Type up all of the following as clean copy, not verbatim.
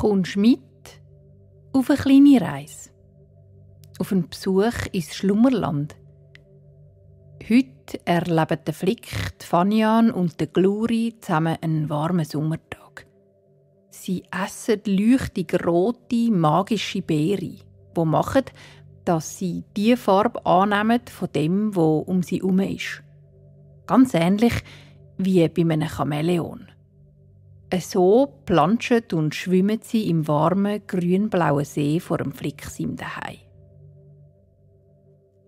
Kommst mit auf eine kleine Reise, auf einen Besuch ins Schlummerland. Heute erleben der Flick, die Fanian und der Gluri zusammen einen warmen Sommertag. Sie essen leuchtig rote, magische Beeren, die machen, dass sie die Farbe annehmen von dem, was um sie herum ist. Ganz ähnlich wie bei einem Chamäleon. So planschen und schwimmen sie im warmen, grün-blauen See vor dem Flick seinem Zuhause.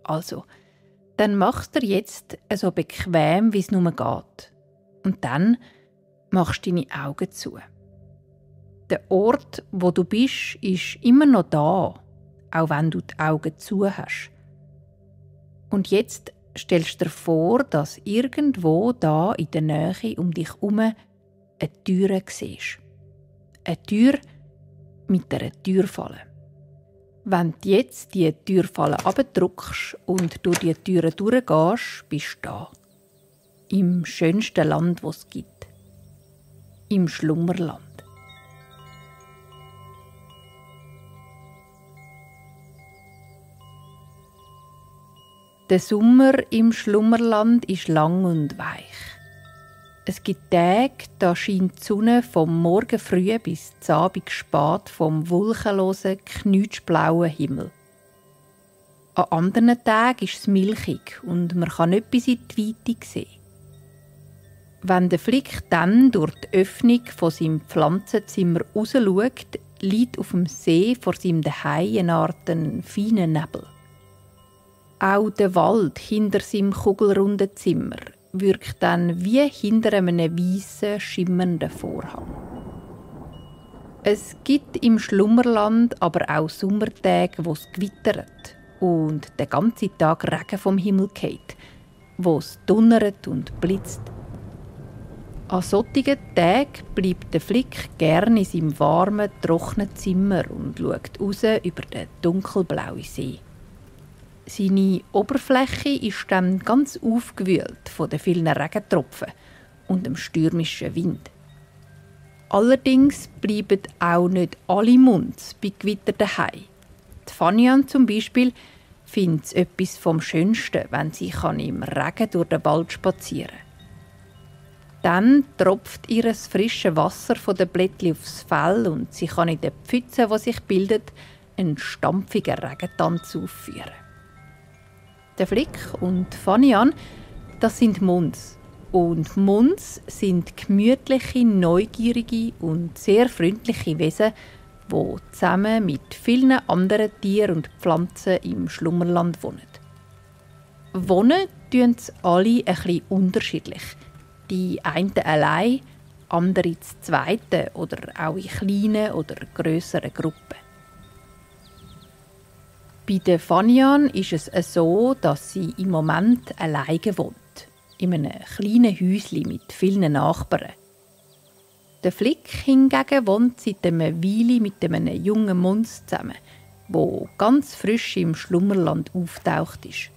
Also, dann machst du dir jetzt so bequem, wie es nur geht. Und dann machst du deine Augen zu. Der Ort, wo du bist, ist immer noch da, auch wenn du die Augen zu hast. Und jetzt stellst du dir vor, dass irgendwo da in der Nähe um dich herum eine Tür siehst. Eine Tür mit einer Türfalle. Wenn du jetzt die Türfalle abdrückst und durch die Türe durchgehst, bist du da. Im schönsten Land, das es gibt. Im Schlummerland. Der Sommer im Schlummerland ist lang und weich. Es gibt Tage, da scheint die Sonne vom Morgen früh bis zum Abend spät vom wolkenlosen, knutschblauen Himmel. An anderen Tagen ist es milchig und man kann nicht bis in die Weite sehen. Wenn der Flick dann durch die Öffnung von seinem Pflanzenzimmer rausschaut, liegt auf dem See vor seinem Zuhause eine Art feiner Nebel. Auch der Wald hinter seinem kugelrunden Zimmer wirkt dann wie hinter einem weißen, schimmernden Vorhang. Es gibt im Schlummerland aber auch Sommertage, wo es gewittert und den ganzen Tag Regen vom Himmel fällt, wo es donnert und blitzt. An solchen Tagen bleibt der Flick gerne in seinem warmen, trockenen Zimmer und schaut raus über den dunkelblauen See. Seine Oberfläche ist dann ganz aufgewühlt von den vielen Regentropfen und dem stürmischen Wind. Allerdings bleiben auch nicht alle Munds bei Gewitter daheim. Die Fanian zum Beispiel findet es etwas vom Schönsten, wenn sie im Regen durch den Wald spazieren kann. Dann tropft ihr das frische Wasser von den Blättchen aufs Fell und sie kann in der Pfütze, die sich bildet, einen stampfigen Regentanz aufführen. Der Flick und Fanian, das sind Munds. Und Munds sind gemütliche, neugierige und sehr freundliche Wesen, die zusammen mit vielen anderen Tieren und Pflanzen im Schlummerland wohnen. Wohnen tun sie alle ein bisschen unterschiedlich. Die einen allein, andere zu zweiten oder auch in kleinen oder grösseren Gruppen. Bei der Fanian ist es so, dass sie im Moment alleine wohnt, in einem kleinen Häuschen mit vielen Nachbarn. Der Flick hingegen wohnt seit einer Weile mit einem jungen Munds zusammen, der ganz frisch im Schlummerland auftaucht ist.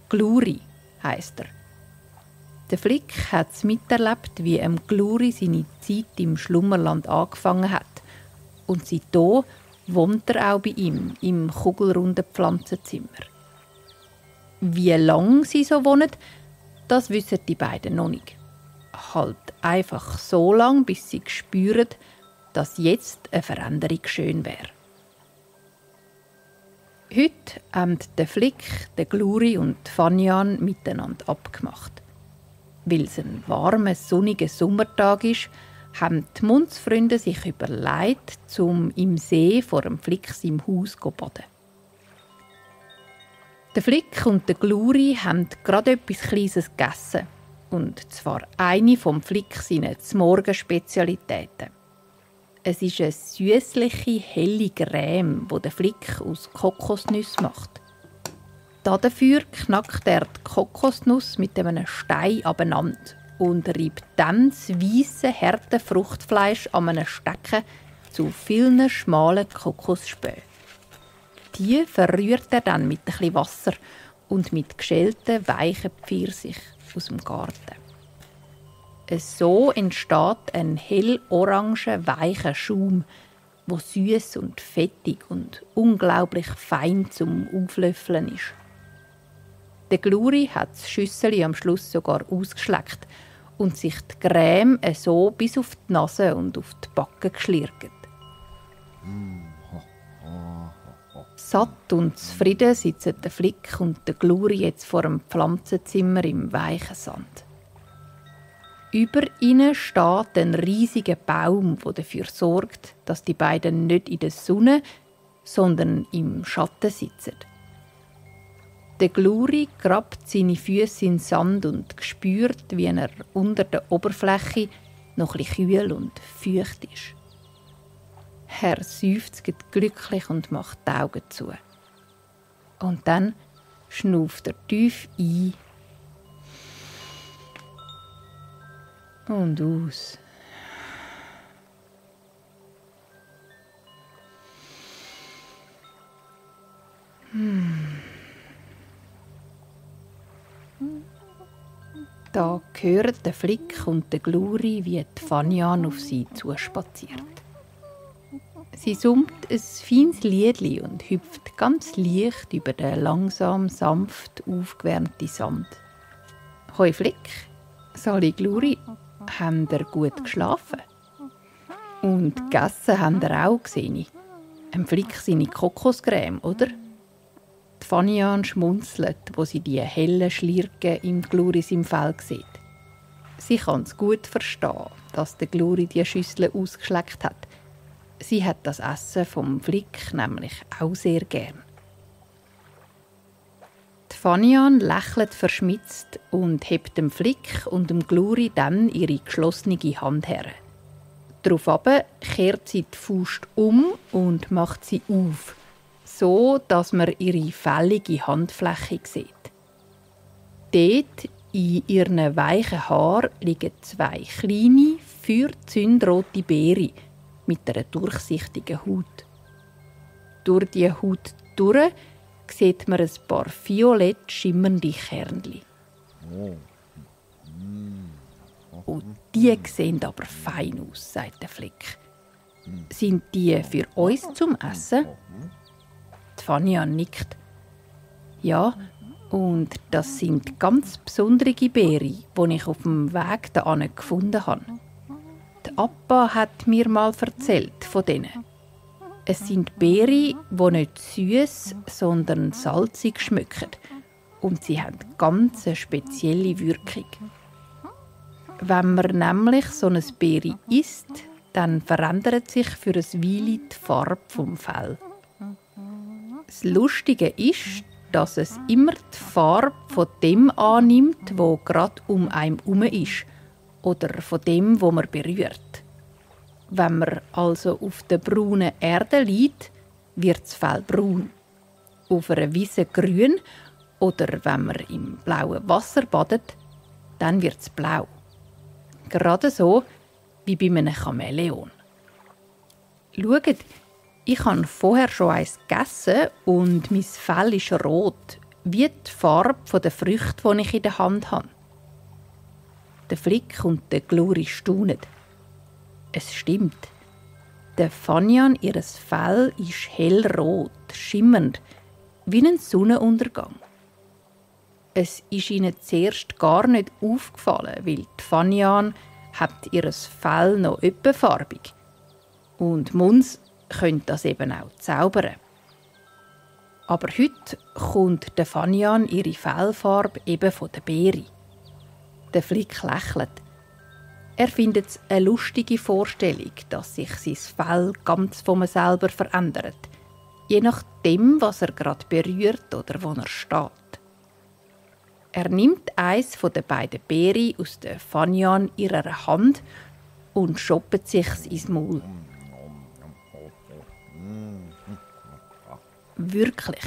Gluri heisst er. Der Flick hat es miterlebt, wie Gluri seine Zeit im Schlummerland angefangen hat. Und seitdem wohnt er auch bei ihm im kugelrunden Pflanzenzimmer. Wie lange sie so wohnen, das wissen die beiden noch nicht. Halt einfach so lange, bis sie spüren, dass jetzt eine Veränderung schön wäre. Heute haben der Flick, der Gluri und die Fanian miteinander abgemacht. Weil es ein warmer, sonniger Sommertag ist, haben die Mundsfreunde sich überlegt, im See vor dem Flick seinem Haus zu baden. Der Flick und der Gluri haben gerade etwas Kleines gegessen. Und zwar eine vom Flick seiner Morgenspezialitäten. Es ist eine süßliche, helle Creme, die der Flick aus Kokosnüssen macht. Dafür knackt er die Kokosnuss mit einem Stein abeinander und reibt dann das weisse, harte Fruchtfleisch an einem Stecken zu vielen schmalen Kokosspänen. Die verrührt er dann mit ein bisschen Wasser und mit geschälten, weichen Pfirsich aus dem Garten. So entsteht ein hell-orange, weicher Schaum, wo süß und fettig und unglaublich fein zum Auflöffeln ist. Der Gluri hat das Schüsseli am Schluss sogar ausgeschleckt und sich die Creme so bis auf die Nase und auf die Backen geschlirgt. Satt und zufrieden sitzen der Flick und der Gluri jetzt vor dem Pflanzenzimmer im weichen Sand. Über ihnen steht ein riesiger Baum, der dafür sorgt, dass die beiden nicht in der Sonne, sondern im Schatten sitzen. Der Gluri grabt seine Füße in den Sand und spürt, wie er unter der Oberfläche noch ein bisschen kühl und feucht ist. Er seufzt glücklich und macht die Augen zu. Und dann schnauft er tief ein und aus. Da hören der Flick und der Gluri, wie die Fanian auf sie zuspaziert. Sie summt ein feines Liedli und hüpft ganz leicht über den langsam, sanft aufgewärmten Sand. «Hoi Flick, Sali Gluri, habt ihr gut geschlafen?» «Und gegessen habt ihr auch, sehe ich. Flick seine Kokoscreme, oder?» Die Fanian schmunzelt, wo sie die hellen Schlirken im Gluris im Fell sieht. Sie kann es gut verstehen, dass der Gluri die Schüssel ausgeschleckt hat. Sie hat das Essen vom Flick nämlich auch sehr gern. Die Fanian lächelt verschmitzt und hebt dem Flick und dem Gluri dann ihre geschlossene Hand her. Daraufhin kehrt sie die Faust um und macht sie auf, so dass man ihre fällige Handfläche sieht. Dort in ihren weichen Haaren liegen 2 kleine, feuerzündrote Beeren mit einer durchsichtigen Haut. Durch die Haut durch sieht man ein paar violett schimmernde Kernchen. Und die sehen aber fein aus, sagt der Flick. Sind die für uns zum Essen? Die Fanian nickt. Ja, und das sind ganz besondere Beeren, die ich auf dem Weg hierhin gefunden habe. Die Appa hat mir mal erzählt von denen. Es sind Beeren, die nicht süß, sondern salzig schmecken. Und sie haben ganz eine spezielle Wirkung. Wenn man nämlich so eine Beere isst, dann verändert sich für ein Weile die Farbe vom Fell. Das Lustige ist, dass es immer die Farbe von dem annimmt, wo gerade um einen herum ist. Oder von dem, wo man berührt. Wenn man also auf der braunen Erde liegt, wird das Fell braun. Auf einer Wiese grün oder wenn man im blauen Wasser badet, dann wird es blau. Gerade so wie bei einem Chamäleon. Schaut, ich habe vorher schon eins gegessen und mein Fell ist rot, wie die Farbe der Früchte, die ich in der Hand habe. Der Flick und der Gluri staunen. Es stimmt. Der Fanian, ihres Fell ist hellrot, schimmernd, wie ein Sonnenuntergang. Es ist ihnen zuerst gar nicht aufgefallen, weil die Fanian hat ihres Fell noch etwas farbig. Und Muns können das eben auch zaubern. Aber heute kommt der Fanian ihre Fellfarbe eben von der Beere. Der Flick lächelt. Er findet es eine lustige Vorstellung, dass sich sein Fell ganz von ihm selber verändert. Je nachdem, was er gerade berührt oder wo er steht. Er nimmt eins von den beiden Beeren aus der Fanian ihrer Hand und schoppt sich's ins Maul. Wirklich,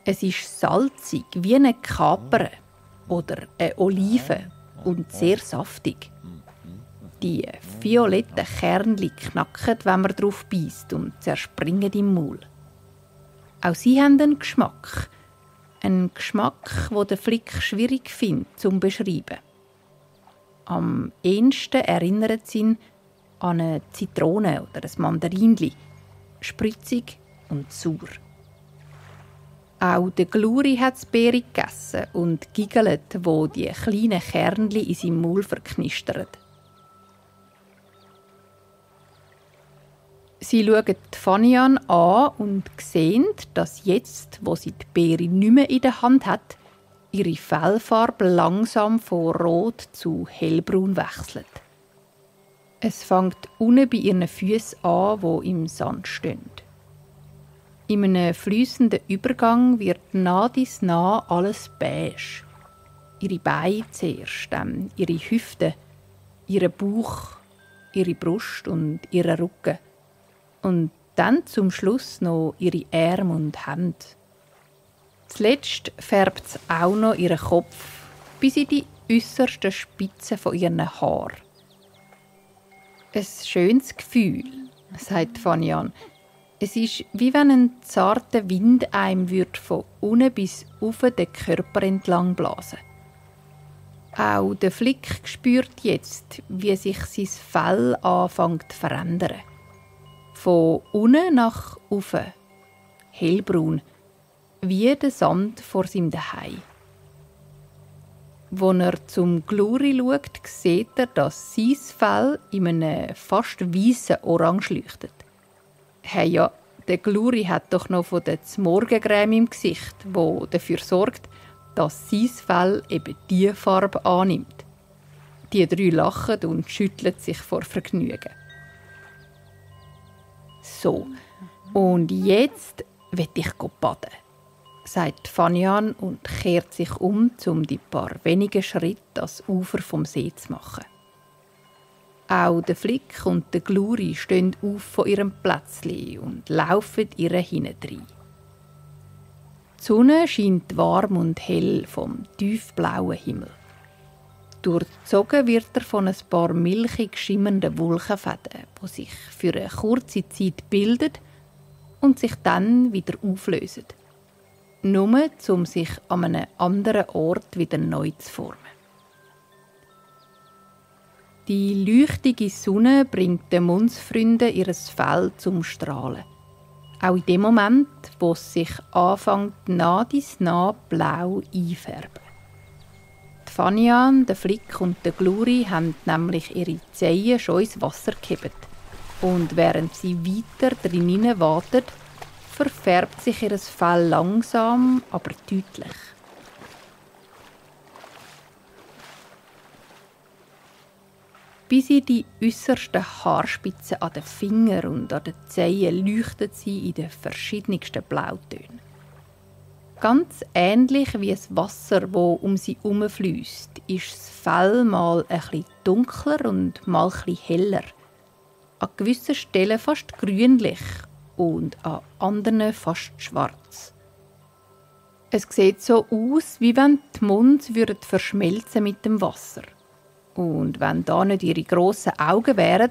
es ist salzig wie eine Kapern oder eine Olive und sehr saftig. Die violetten Kernchen knacken, wenn man drauf beißt und zerspringen im Maul. Auch sie haben einen Geschmack. Einen Geschmack, den der Flick schwierig findet zu beschreiben. Am ehesten erinnert es ihn an eine Zitrone oder ein Mandarinli, spritzig und sauer. Auch der Gluri hat das Beere gegessen und giggelt, wo die kleinen Kernli in seinem Maul verknistern. Sie schauen Fanian an und sehen, dass jetzt, wo sie die Beere nicht mehr in der Hand hat, ihre Fellfarbe langsam von rot zu hellbraun wechselt. Es fängt unten bei ihren Füßen an, wo im Sand stehen. In einem fließenden Übergang wird nah dies nah alles beige. Ihre Beine zuerst, ihre Hüfte, ihr Bauch, ihre Brust und ihr Rücken. Und dann zum Schluss noch ihre Arme und Hände. Zuletzt färbt es auch noch ihren Kopf bis in die äußersten Spitzen von ihren Haaren. Ein schönes Gefühl, sagt Fanian. Es ist, wie wenn ein zarter Wind einem von unten bis auf den Körper entlang blasen. Auch der Flick spürt jetzt, wie sich sein Fell anfängt zu verändern. Von unten nach oben, hellbraun, wie der Sand vor seinem Zuhause. Als er zum Gluri schaut, sieht er, dass sein Fell in einem fast weißen Orange leuchtet. Hey ja, der Gluri hat doch noch von der Morgencreme im Gesicht, wo dafür sorgt, dass sein Fell eben diese Farbe annimmt. Die drei lachen und schütteln sich vor Vergnügen. So, und jetzt will ich baden, sagt Fanian und kehrt sich um die paar wenigen Schritte ans Ufer vom See zu machen. Auch der Flick und der Gluri stehen auf von ihrem Plätzli und laufen ihr hinein. Die Sonne scheint warm und hell vom tiefblauen Himmel. Durchzogen wird er von ein paar milchig schimmernden Wolkenfäden, die sich für eine kurze Zeit bilden und sich dann wieder auflösen. Nur, um sich an einem anderen Ort wieder neu zu formen. Die leuchtige Sonne bringt den Mondsfreunden ihr Fell zum Strahlen. Auch in dem Moment, wo es sich anfängt, nah blau einfärben. Die Fanian, der Flick und der Gluri haben nämlich ihre Zehen schon ins Wasser gehoben. Und während sie weiter drinnen warten, verfärbt sich ihr Fell langsam, aber deutlich. Bis in die äußersten Haarspitzen an den Fingern und an den Zehen leuchtet sie in den verschiedensten Blautönen. Ganz ähnlich wie das Wasser, das um sie herumfliesst, ist das Fell mal ein bisschen dunkler und mal ein bisschen heller. An gewissen Stellen fast grünlich und an anderen fast schwarz. Es sieht so aus, wie wenn die Mund verschmelzen mit dem Wasser. Und wenn da nicht ihre grossen Augen wären,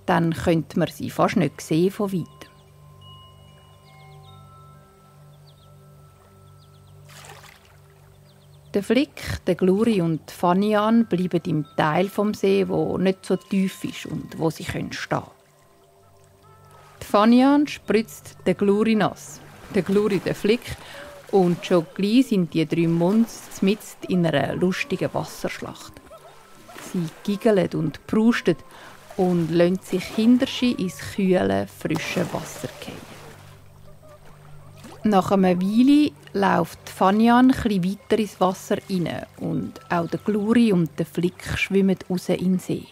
dann könnte man sie fast nicht sehen von weitem. Der Flick, der Gluri und Fanian bleiben im Teil vom See, wo nicht so tief ist und wo sie stehen können. Die Fanian spritzt den Gluri nass, der Gluri den Flick, und schon gleich sind die drei Munds mitten in einer lustigen Wasserschlacht. Sie giggeln und prusten und lassen sich hinterschi ins kühle, frische Wasser fallen. Nach einer Weile läuft Fanian etwas weiter ins Wasser rein und auch der Gluri und der Flick schwimmen raus in den See.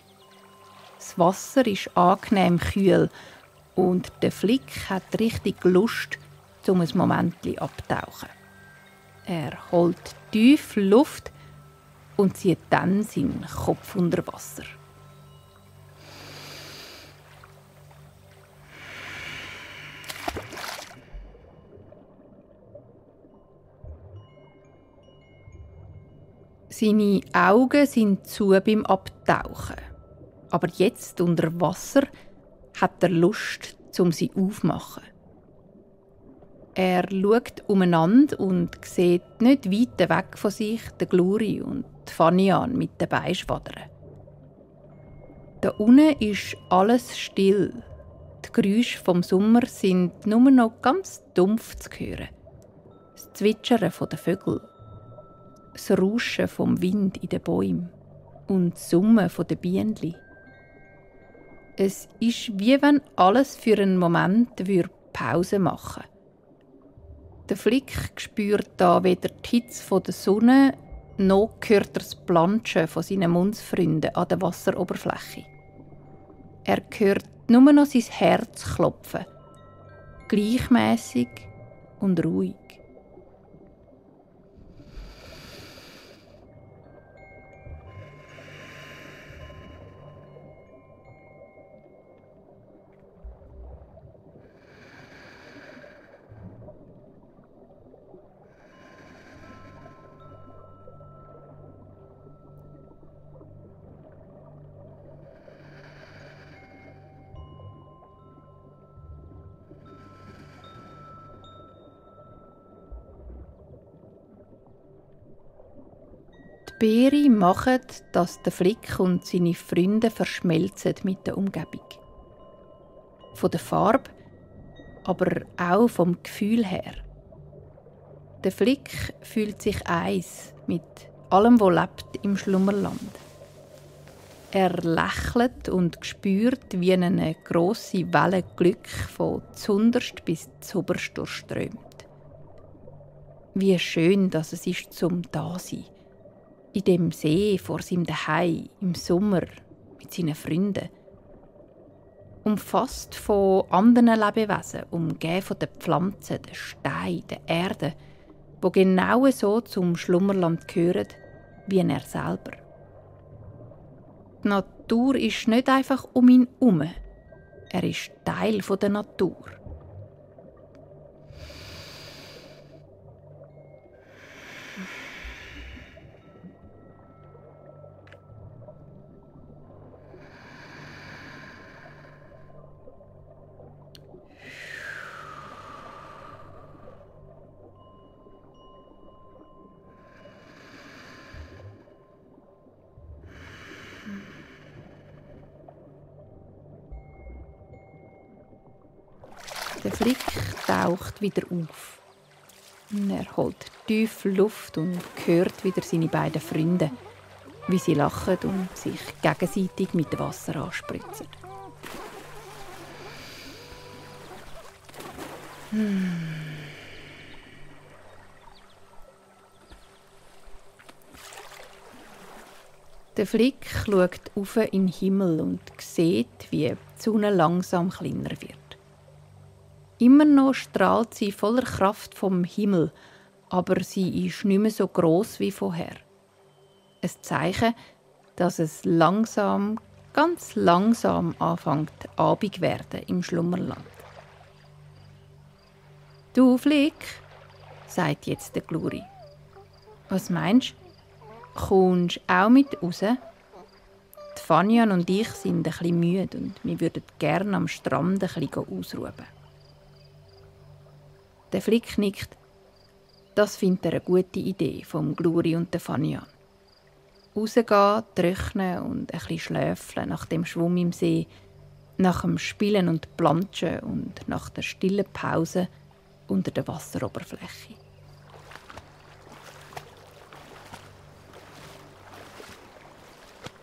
Das Wasser ist angenehm kühl und der Flick hat richtig Lust, um ein Moment abzutauchen. Er holt tief Luft und zieht dann seinen Kopf unter Wasser. Seine Augen sind zu beim Abtauchen. Aber jetzt unter Wasser hat er Lust, sie aufzumachen. Er schaut umeinander und sieht nicht weit weg von sich den Gluri und die Fanian mit den Beinschwadern. Da unten ist alles still. Die Geräusche vom Sommer sind nur noch ganz dumpf zu hören. Das Zwitschern der Vögel, das Rauschen vom Wind in den Bäumen und das Summen der Bienen. Es ist, wie wenn alles für einen Moment Pause machen würde. Der Flick spürt da weder die Hitze der Sonne, noch hört er das Planschen von seinen Mundsfreunden an der Wasseroberfläche. Er hört nur noch sein Herz klopfen, gleichmäßig und ruhig. Die Beeren machen, dass der Flick und seine Freunde verschmelzen mit der Umgebung. Von der Farbe, aber auch vom Gefühl her. Der Flick fühlt sich eins mit allem, was lebt im Schlummerland. Er lächelt und spürt, wie eine grosse Welle Glück von zunderst bis zoberst durchströmt. Wie schön, dass es ist zum Dasein. In dem See vor seinem Zuhause im Sommer mit seinen Freunden. Umfasst von anderen Lebewesen, umgeben von den Pflanzen, den Steinen, der Erde, die genau so zum Schlummerland gehören wie er selber. Die Natur ist nicht einfach um ihn herum. Er ist Teil der Natur. Der Flick taucht wieder auf. Er holt tief Luft und hört wieder seine beiden Freunde, wie sie lachen und sich gegenseitig mit Wasser anspritzen. Der Flick schaut auf in den Himmel und sieht, wie die Sonne langsam kleiner wird. Immer noch strahlt sie voller Kraft vom Himmel, aber sie ist nicht mehr so gross wie vorher. Ein Zeichen, dass es langsam, ganz langsam anfängt, Abend werden im Schlummerland. «Du, Flick», sagt jetzt der Gluri. «Was meinst du? Kommst du auch mit raus? Die Fanian und ich sind ein bisschen müde und wir würden gerne am Strand ein bisschen ausruhen.» Der Flick nickt. Das findet er eine gute Idee vom Gluri und der Fanian. Rausgehen, trocknen und ein bisschen schläfeln nach dem Schwumm im See, nach dem Spielen und Planschen und nach der stillen Pause unter der Wasseroberfläche.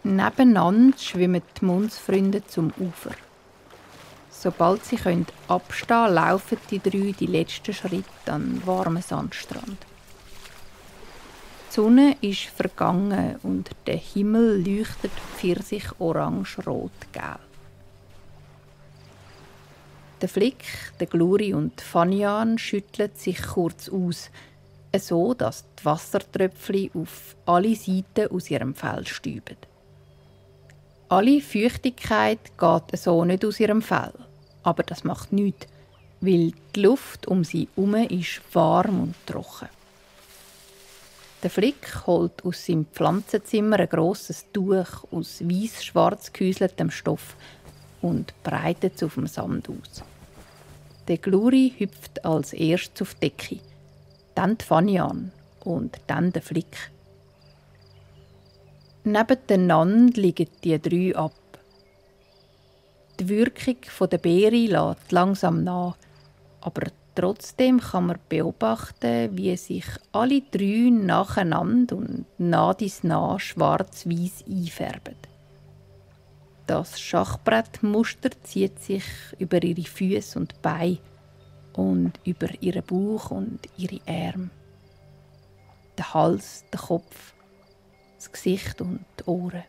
Nebeneinander schwimmen die Mundsfreunde zum Ufer. Sobald sie abstehen können, laufen die drei die letzten Schritte an den warmen Sandstrand. Die Sonne ist vergangen und der Himmel leuchtet pfirsich orange, rot, gelb. Der Flick, der Gluri und Fanian schütteln sich kurz aus, so dass die Wassertröpfchen auf alle Seiten aus ihrem Fell stäuben. Alle Feuchtigkeit geht so nicht aus ihrem Fell. Aber das macht nichts, weil die Luft um sie herum ist warm und trocken. Der Flick holt aus seinem Pflanzenzimmer ein grosses Tuch aus weiss-schwarz gehäuseltem Stoff und breitet es auf dem Sand aus. Der Gluri hüpft als erstes auf die Decke, dann die Fanian und dann der Flick. Nebeneinander liegen die drei ab. Die Wirkung der Beere lässt langsam nach, aber trotzdem kann man beobachten, wie sich alle 3 nacheinander und nah dies nah schwarz-weiß einfärben. Das Schachbrettmuster zieht sich über ihre Füße und Beine und über ihren Bauch und ihre Arme. Der Hals, der Kopf, das Gesicht und die Ohren.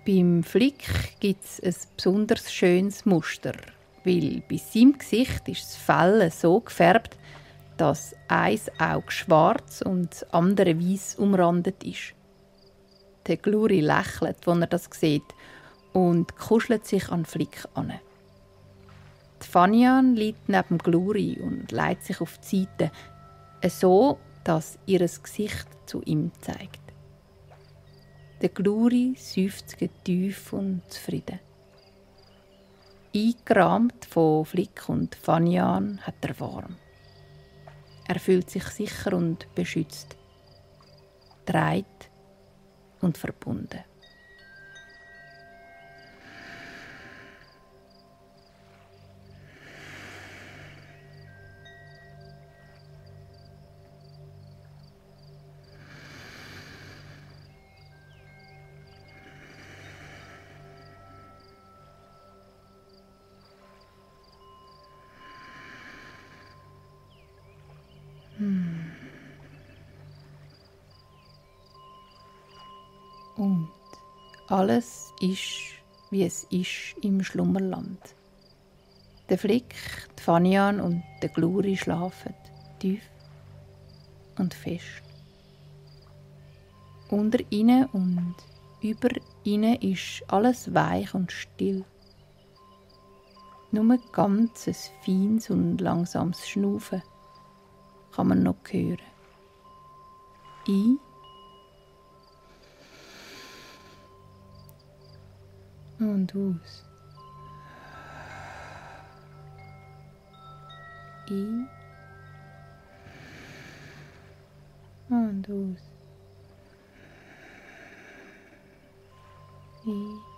Beim Flick gibt es ein besonders schönes Muster, weil bei seinem Gesicht ist das Fell so gefärbt, dass ein Auge schwarz und das andere weiß umrandet ist. Der Gluri lächelt, als er das sieht, und kuschelt sich an Flick an. Die Fanian liegt neben Gluri und legt sich auf die Seite, so, dass ihr Gesicht zu ihm zeigt. Der Gluri seufzt tief und zufrieden. Eingerahmt von Flick und Fanian hat er warm. Er fühlt sich sicher und beschützt, dreit und verbunden. Und alles ist, wie es ist im Schlummerland. Der Flick, die Fanian und der Gluri schlafen tief und fest. Unter ihnen und über ihnen ist alles weich und still. Nur ganz ein feines und langsames Schnaufen kann man noch hören. Ein und aus. Ein und aus. Ein